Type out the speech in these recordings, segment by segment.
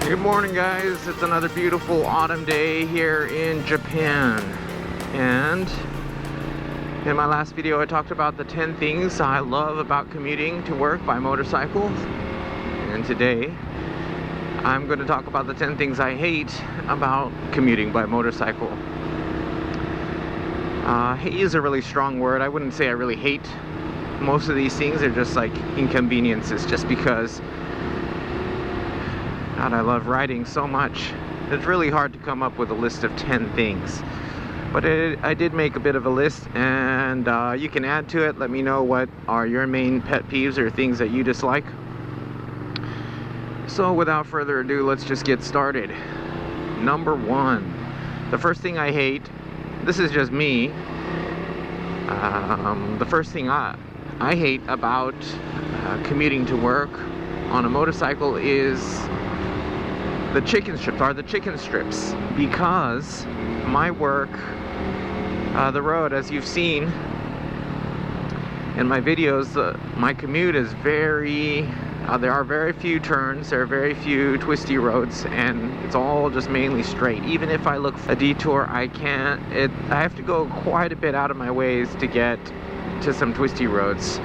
Good morning, guys. It's another beautiful autumn day here in Japan. And in my last video I talked about the 10 things I love about commuting to work by motorcycle. And today I'm going to talk about the 10 things I hate about commuting by motorcycle. Hate is a really strong word. I wouldn't say I really hate most of these things. They're just like inconveniences, just because God, I love riding so much. It's really hard to come up with a list of 10 things. But I did make a bit of a list, and you can add to it. Let me know what are your main pet peeves or things that you dislike. So without further ado, let's just get started. Number 1. The first thing I hate, this is just me. The first thing I hate about commuting to work on a motorcycle is the chicken strips, because my work, the road, as you've seen in my videos, my commute is very, there are very few turns, there are very few twisty roads, and it's all just mainly straight. Even if I look for a detour, I have to go quite a bit out of my ways to get to some twisty roads.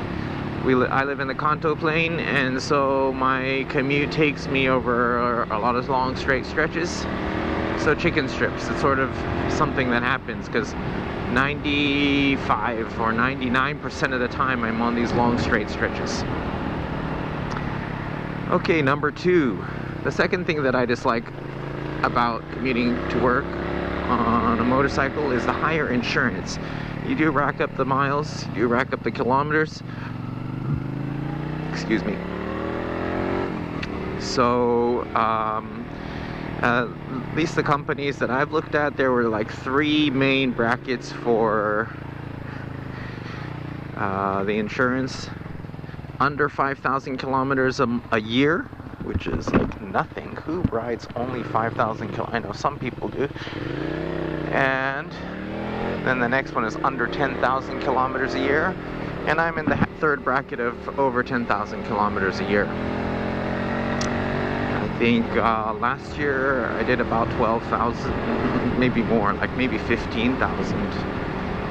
I live in the Kanto plain, and so my commute takes me over a lot of long straight stretches. So chicken strips, it's sort of something that happens because 95 or 99% of the time I'm on these long straight stretches. Okay, number 2. The second thing that I dislike about commuting to work on a motorcycle is the higher insurance. You do rack up the miles, you rack up the kilometers. Excuse me. So, at least the companies that I've looked at, there were like 3 main brackets for the insurance. Under 5,000 kilometers a year, which is like nothing. Who rides only 5,000 kilometers? I know some people do. And then the next one is under 10,000 kilometers a year. And I'm in the third bracket of over 10,000 kilometers a year. I think last year I did about 12,000, maybe more, like maybe 15,000.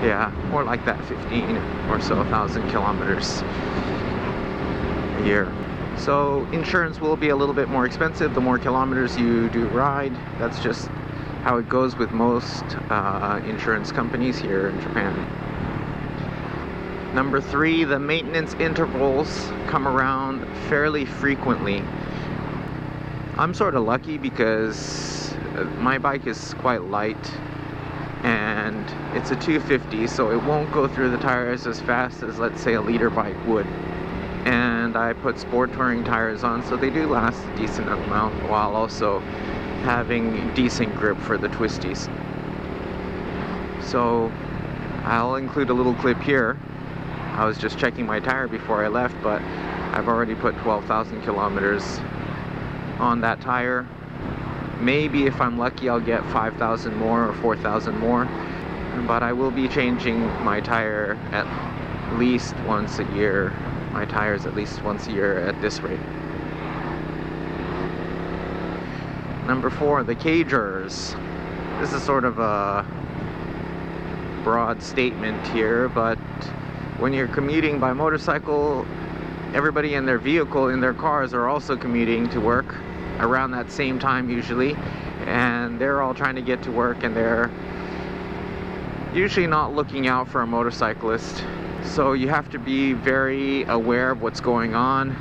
Yeah, more like that, 15 or so thousand kilometers a year. So insurance will be a little bit more expensive the more kilometers you do ride. That's just how it goes with most insurance companies here in Japan. Number 3, the maintenance intervals come around fairly frequently. I'm sort of lucky because my bike is quite light and it's a 250, so it won't go through the tires as fast as, let's say, a liter bike would. And I put sport touring tires on, so they do last a decent amount while also having decent grip for the twisties. So I'll include a little clip here. I was just checking my tire before I left, but I've already put 12,000 kilometers on that tire. Maybe if I'm lucky I'll get 5,000 more or 4,000 more, but I will be changing my tire at least once a year. My tires at least once a year at this rate. Number 4, the cagers. This is sort of a broad statement here, but when you're commuting by motorcycle, everybody in their vehicle, in their cars, are also commuting to work around that same time usually, and they're all trying to get to work, and they're usually not looking out for a motorcyclist. So you have to be very aware of what's going on,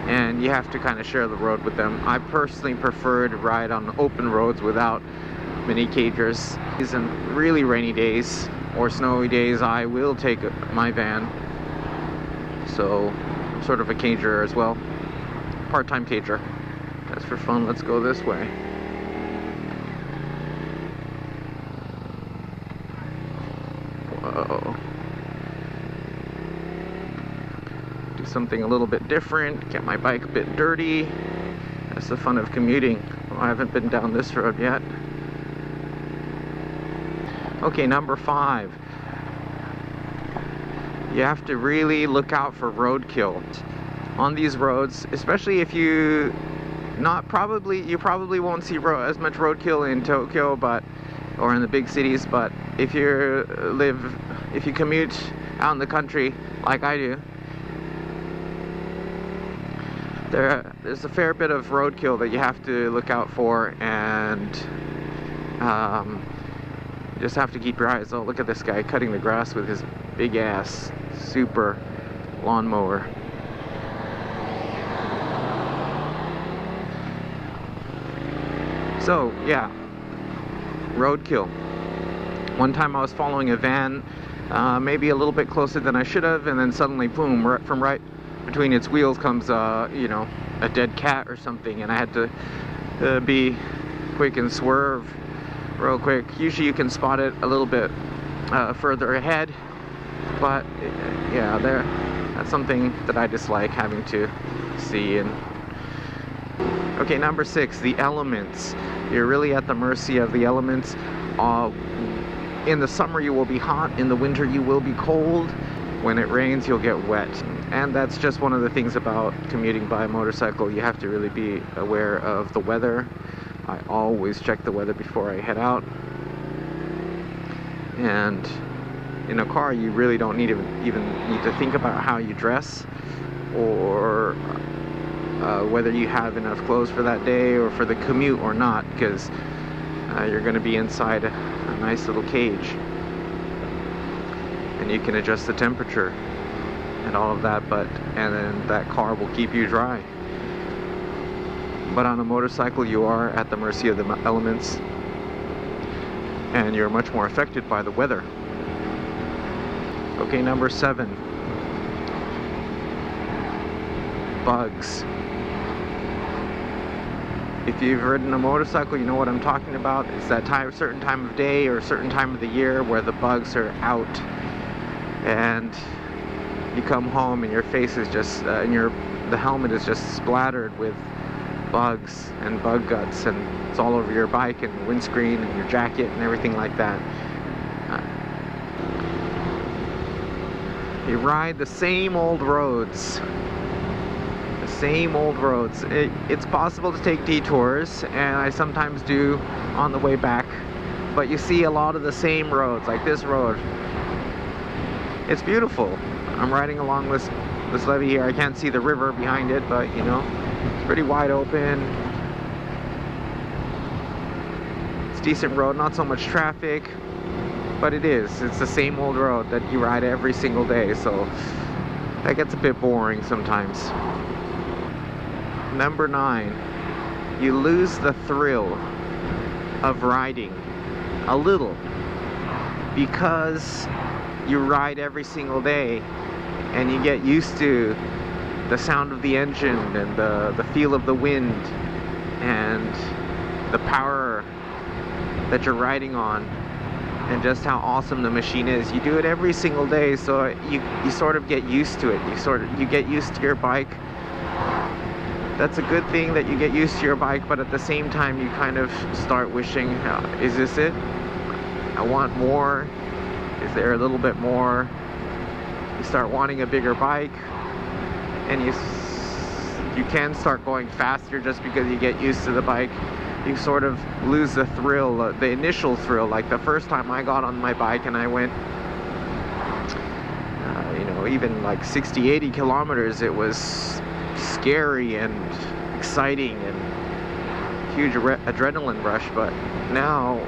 and you have to kind of share the road with them. I personally prefer to ride on open roads without many cagers. In really rainy days or snowy days, I will take my van. So I'm sort of a cager as well. Part-time cager. That's for fun. Let's go this way. Whoa. Do something a little bit different. Get my bike a bit dirty. That's the fun of commuting. Well, I haven't been down this road yet. Okay, number 5. You have to really look out for roadkill on these roads, especially if you You probably won't see as much roadkill in Tokyo, or in the big cities, but if you commute out in the country like I do, there's a fair bit of roadkill that you have to look out for, and you just have to keep your eyes. Oh, look at this guy cutting the grass with his big ass super lawnmower. So yeah, roadkill. One time I was following a van, maybe a little bit closer than I should have, and then suddenly, boom, from right between its wheels comes, you know, a dead cat or something, and I had to be quick and swerve real quick. Usually you can spot it a little bit further ahead, but yeah, that's something that I dislike having to see. And okay, number 6, the elements. You're really at the mercy of the elements. In the summer you will be hot, in the winter you will be cold. When it rains you'll get wet. And that's just one of the things about commuting by motorcycle. You have to really be aware of the weather. I always check the weather before I head out. And in a car you really don't need to think about how you dress, or whether you have enough clothes for that day or for the commute or not, because you're going to be inside a nice little cage, and you can adjust the temperature and all of that, and then that car will keep you dry. But on a motorcycle you are at the mercy of the elements, and you're much more affected by the weather. Okay, number 7, bugs. If you've ridden a motorcycle, you know what I'm talking about. It's that certain time of day or certain time of the year where the bugs are out, and you come home and your face is just, the helmet is just splattered with bugs and bug guts, and it's all over your bike and windscreen and your jacket and everything like that. You ride the same old roads. It's possible to take detours, and I sometimes do on the way back, but you see a lot of the same roads, like this road. It's beautiful. I'm riding along this levee here. I can't see the river behind it, but you know, it's pretty wide open. It's a decent road, not so much traffic, but it's the same old road that you ride every single day, so that gets a bit boring sometimes. Number 9, you lose the thrill of riding a little, because you ride every single day and you get used to the sound of the engine and the feel of the wind and the power that you're riding on, and just how awesome the machine is. You do it every single day, so you sort of get used to it. You get used to your bike. That's a good thing that you get used to your bike, but at the same time you kind of start wishing, is this it? I want more. Is there a little bit more? You start wanting a bigger bike, and you can start going faster just because you get used to the bike. You sort of lose the thrill, the initial thrill. Like the first time I got on my bike and I went, you know, even like 60-80 kilometers, it was scary and exciting and huge adrenaline rush. But now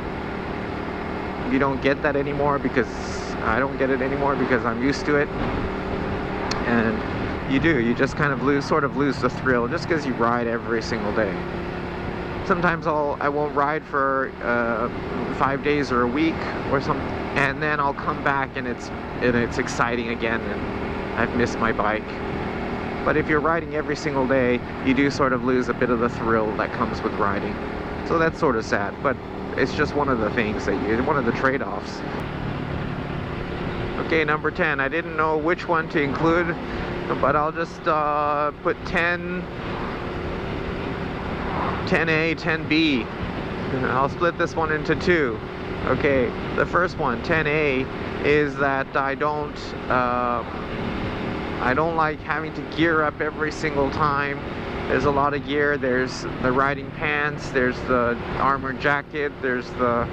you don't get that anymore, because I don't get it anymore, because I'm used to it. And you just kind of lose the thrill just because you ride every single day. Sometimes I won't ride for 5 days or a week or something, and then I'll come back and it's exciting again, and I've missed my bike. But if you're riding every single day, you do sort of lose a bit of the thrill that comes with riding. So that's sort of sad, but it's just one of the things one of the trade-offs. Okay, number 10. I didn't know which one to include, but I'll just put 10A, 10B. I'll split this one into 2. Okay, the first one, 10A, is that I don't like having to gear up every single time There's a lot of gear. There's the riding pants, there's the armor jacket, there's the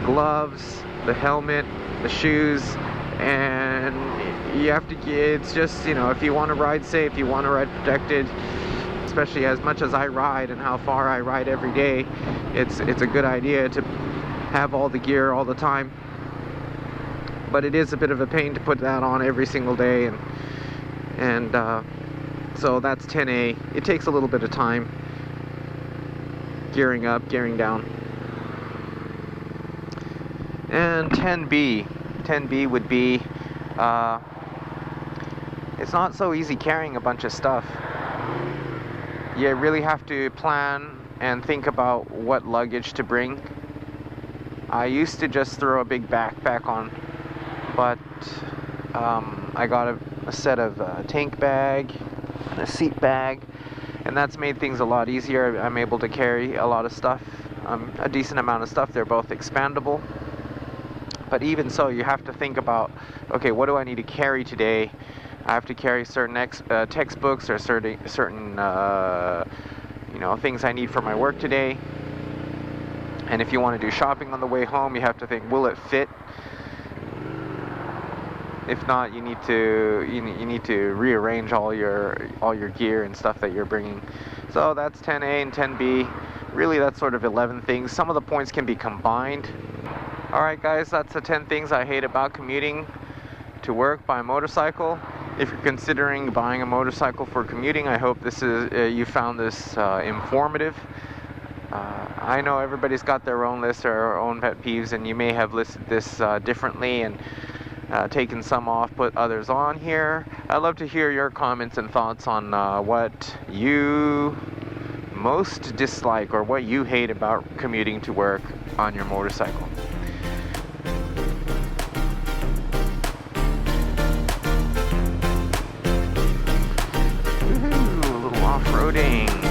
gloves, the helmet, the shoes, and you have to, it's just, you know, if you want to ride safe, you want to ride protected, especially as much as I ride and how far I ride every day, it's a good idea to have all the gear all the time. But it is a bit of a pain to put that on every single day, and so that's 10A. It takes a little bit of time gearing up, gearing down. And 10B would be, it's not so easy carrying a bunch of stuff. You really have to plan and think about what luggage to bring. I used to just throw a big backpack on, but I got a set of tank bag and a seat bag, and that's made things a lot easier. I'm able to carry a lot of stuff, a decent amount of stuff. They're both expandable, but even so, you have to think about, okay, what do I need to carry today? I have to carry certain textbooks or certain you know, things I need for my work today. And if you want to do shopping on the way home, you have to think, will it fit? If not, you need to rearrange all your gear and stuff that you're bringing. So that's 10A and 10B. Really, that's sort of 11 things. Some of the points can be combined. All right, guys, that's the 10 things I hate about commuting to work by motorcycle. If you're considering buying a motorcycle for commuting, I hope this is you found this informative. I know everybody's got their own list or their own pet peeves, and you may have listed this differently and taken some off, put others on here. I'd love to hear your comments and thoughts on what you most dislike or what you hate about commuting to work on your motorcycle. Woohoo, a little off-roading.